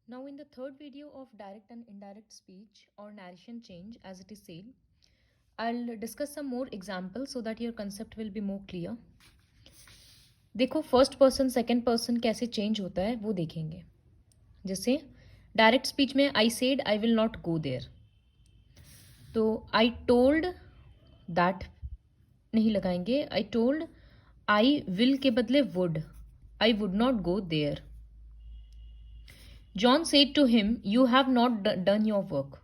Now, in the third video of direct and indirect speech or narration change, as it is said, I'll discuss some more examples so that your concept will be more clear. देखो first person second person कैसे change होता है वो देखेंगे. जैसे direct speech में I said I will not go there, तो I told that नहीं लगाएंगे. आई टोल्ड आई विल के बदले would, I would not go there. John said to him, you have not done your work.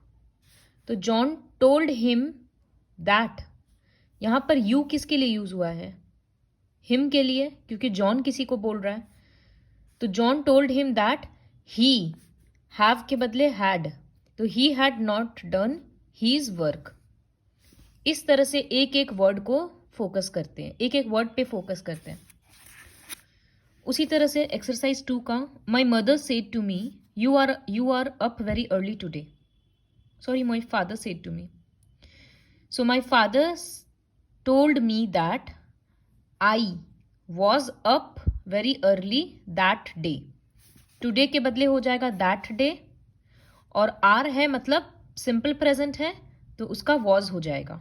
तो John told him that. यहाँ पर you किसके लिए यूज हुआ है? him के लिए, क्योंकि John किसी को बोल रहा है. तो John told him that he, have के बदले had, तो he had not done his work. इस तरह से एक एक वर्ड को फोकस करते हैं, एक एक वर्ड पे फोकस करते हैं. उसी तरह से एक्सरसाइज 2 का, my mother said to me you are up very early today. Sorry, my father said to me. So my father told me that I was up very early that day. Today के बदले हो जाएगा that day, और are है मतलब simple present है तो उसका was हो जाएगा.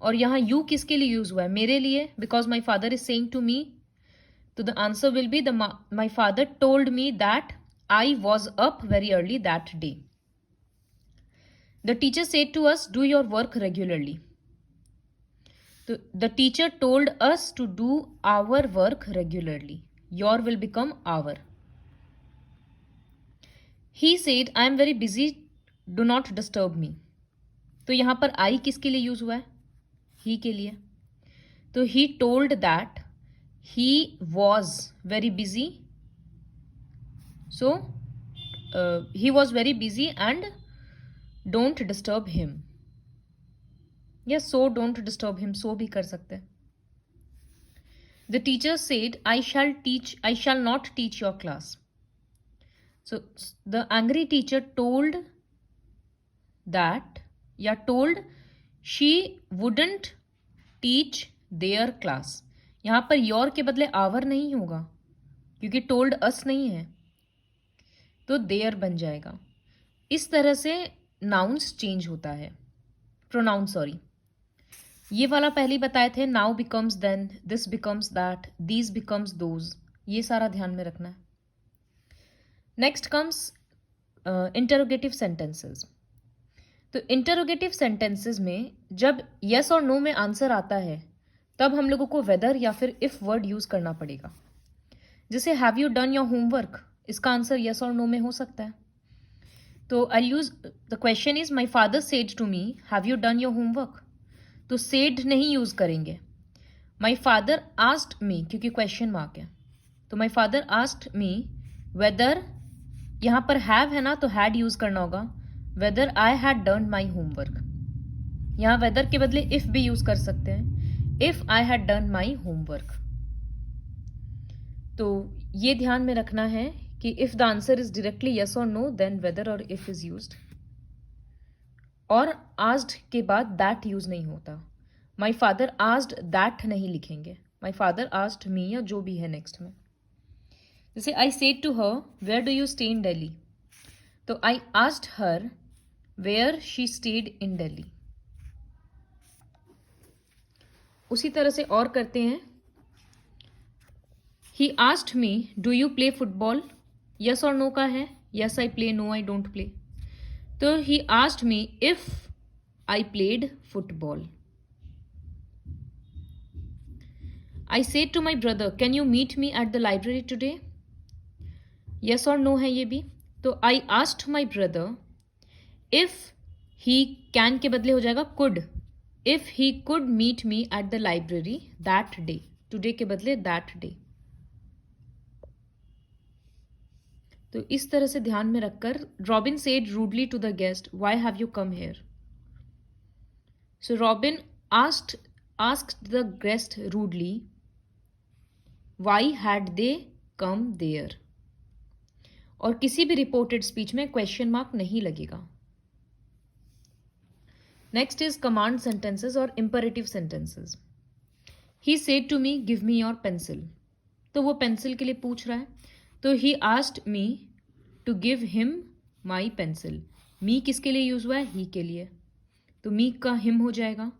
और यहाँ you किसके लिए यूज हुआ है? मेरे लिए, because my father is saying to me. तो the answer will be my father told me that I was up very early that day. The teacher said to us, do your work regularly. The teacher told us to do our work regularly. Your will become our. He said, I am very busy, do not disturb me. तो यहाँ पर I किसके लिए use हुआ है? He के लिए. तो he told that he was very busy. So, he was very busy and don't disturb him. Yes, so don't disturb him. So भी कर सकते हैं. The teacher said, I shall not teach your class. So, the angry teacher told she wouldn't teach their class. यहाँ पर your के बदले our नहीं होगा, क्योंकि told us नहीं है, तो देयर बन जाएगा. इस तरह से नाउन्स चेंज होता है, प्रोनाउन सॉरी. ये वाला पहले ही बताए थे, now becomes then, this becomes that, these become those. ये सारा ध्यान में रखना है. Next comes interrogative sentences. तो इंटरोगेटिव सेंटेंसेस में जब यस और नो में आंसर आता है तब हम लोगों को वेदर या फिर इफ वर्ड यूज करना पड़ेगा. जैसे have you done your homework, इसका आंसर यस और नो में हो सकता है. तो I use the question is my father said to me have you done your homework. तो सेड नहीं यूज करेंगे. माई फादर आस्क्ड मी, क्योंकि क्वेश्चन मार्क है, तो my father asked me whether, यहाँ पर हैव है ना तो हैड यूज करना होगा. Whether I had done my homework. यहाँ वेदर के बदले इफ भी यूज कर सकते हैं, if I had done my homework. तो ये ध्यान में रखना है कि if the answer is directly yes और नो देन वेदर और इफ इज यूज्ड. और आस्क्ड के बाद दैट यूज नहीं होता. माई फादर आस्क्ड दैट नहीं लिखेंगे, माई फादर आस्क्ड मी या जो भी है नेक्स्ट में. जैसे I said to her where do you stay in Delhi, तो I asked her where she stayed in Delhi. उसी तरह से और करते हैं. He asked me do you play football, yes और नो का है, yes I play, no I don't play. तो he asked me if I played football. I said to my brother can you meet me at the library today, yes और no है ये भी. तो I asked my brother if he, can के बदले हो जाएगा could, if he could meet me at the library that day. Today के बदले दैट डे. तो इस तरह से ध्यान में रखकर, Robin said rudely to the guest why have you come here. So Robin asked the guest rudely why had they come there. और किसी भी रिपोर्टेड स्पीच में क्वेश्चन मार्क नहीं लगेगा. नेक्स्ट इज कमांड सेंटेंसेस और imperative sentences. He said to me give me your pencil, तो वो pencil के लिए पूछ रहा है. तो he asked me to give him my pencil. Me किसके लिए यूज हुआ है? ही के लिए, तो मी का हिम हो जाएगा,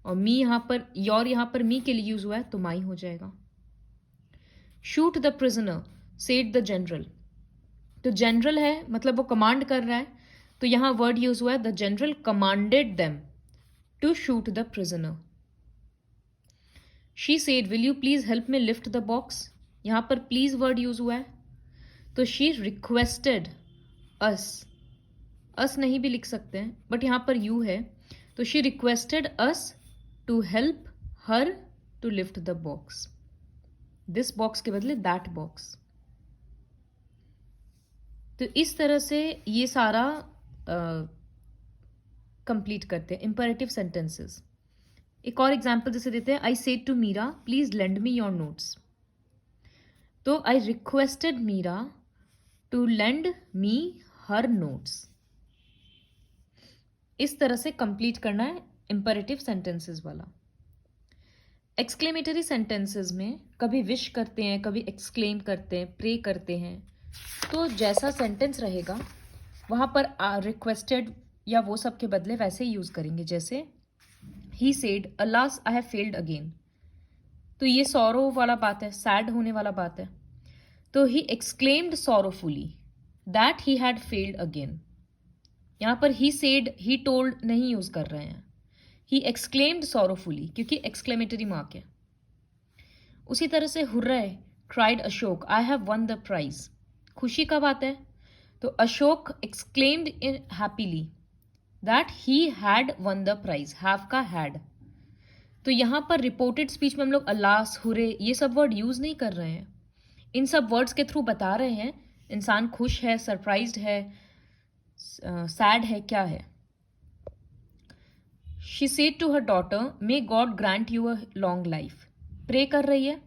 और मी यहां पर योर यहां पर मी के लिए यूज हुआ है तो माई हो जाएगा। Shoot the prisoner said the general, तो जनरल है मतलब वो कमांड कर रहा है, तो यहां वर्ड यूज हुआ है the general commanded them to shoot the prisoner. She said will you please help me lift the box, यहां पर प्लीज वर्ड यूज हुआ है, तो शी रिक्वेस्टेड अस नहीं भी लिख सकते हैं बट यहां पर यू है, तो she requested us to help her to lift the box. This box के बदले दैट बॉक्स। तो इस तरह से ये सारा कंप्लीट करते हैं इंपेरेटिव सेंटेंसेस। एक और एग्जांपल जैसे देते हैं, I said to Meera please lend me your notes, तो I requested Meera to lend me her notes. इस तरह से कंप्लीट करना है इंपेरेटिव सेंटेंसेस वाला। एक्सक्लेमेटरी सेंटेंसेस में कभी विश करते हैं, कभी एक्सक्लेम करते हैं, प्रे करते हैं, तो जैसा सेंटेंस रहेगा वहां पर रिक्वेस्टेड या वो सब के बदले वैसे ही यूज करेंगे। जैसे he said alas I have failed again, तो ये सॉरो वाला बात है, सैड होने वाला बात है, तो he exclaimed sorrowfully that he had failed again. यहां पर ही सेड ही टोल्ड नहीं यूज कर रहे हैं, ही एक्सक्लेम्ड सॉरोफुली क्योंकि एक्सक्लेमेटरी मार्क है। उसी तरह से hurray cried Ashok I have won the prize, खुशी का बात है, तो Ashok exclaimed in happily that he had won the prize, have का हैड। तो यहां पर रिपोर्टेड स्पीच में हम लोग अलास, हुरे ये सब वर्ड यूज नहीं कर रहे हैं, इन सब वर्ड्स के थ्रू बता रहे हैं इंसान खुश है, सरप्राइज्ड है, सैड है, क्या है। She said to her daughter may God grant you a long life, pray कर रही है,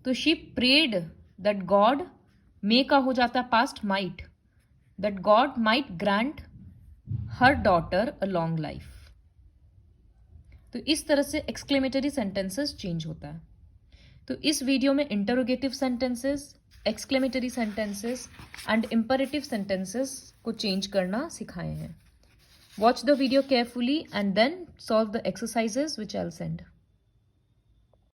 तो she prayed that God, may का हो जाता है past might, that God might grant her daughter a long life. तो इस तरह से एक्सक्लेमेटरी सेंटेंसेस चेंज होता है। तो इस वीडियो में interrogative sentences, exclamatory sentences and imperative sentences को चेंज करना सिखाए हैं। Watch the video carefully and then solve the exercises which I'll send.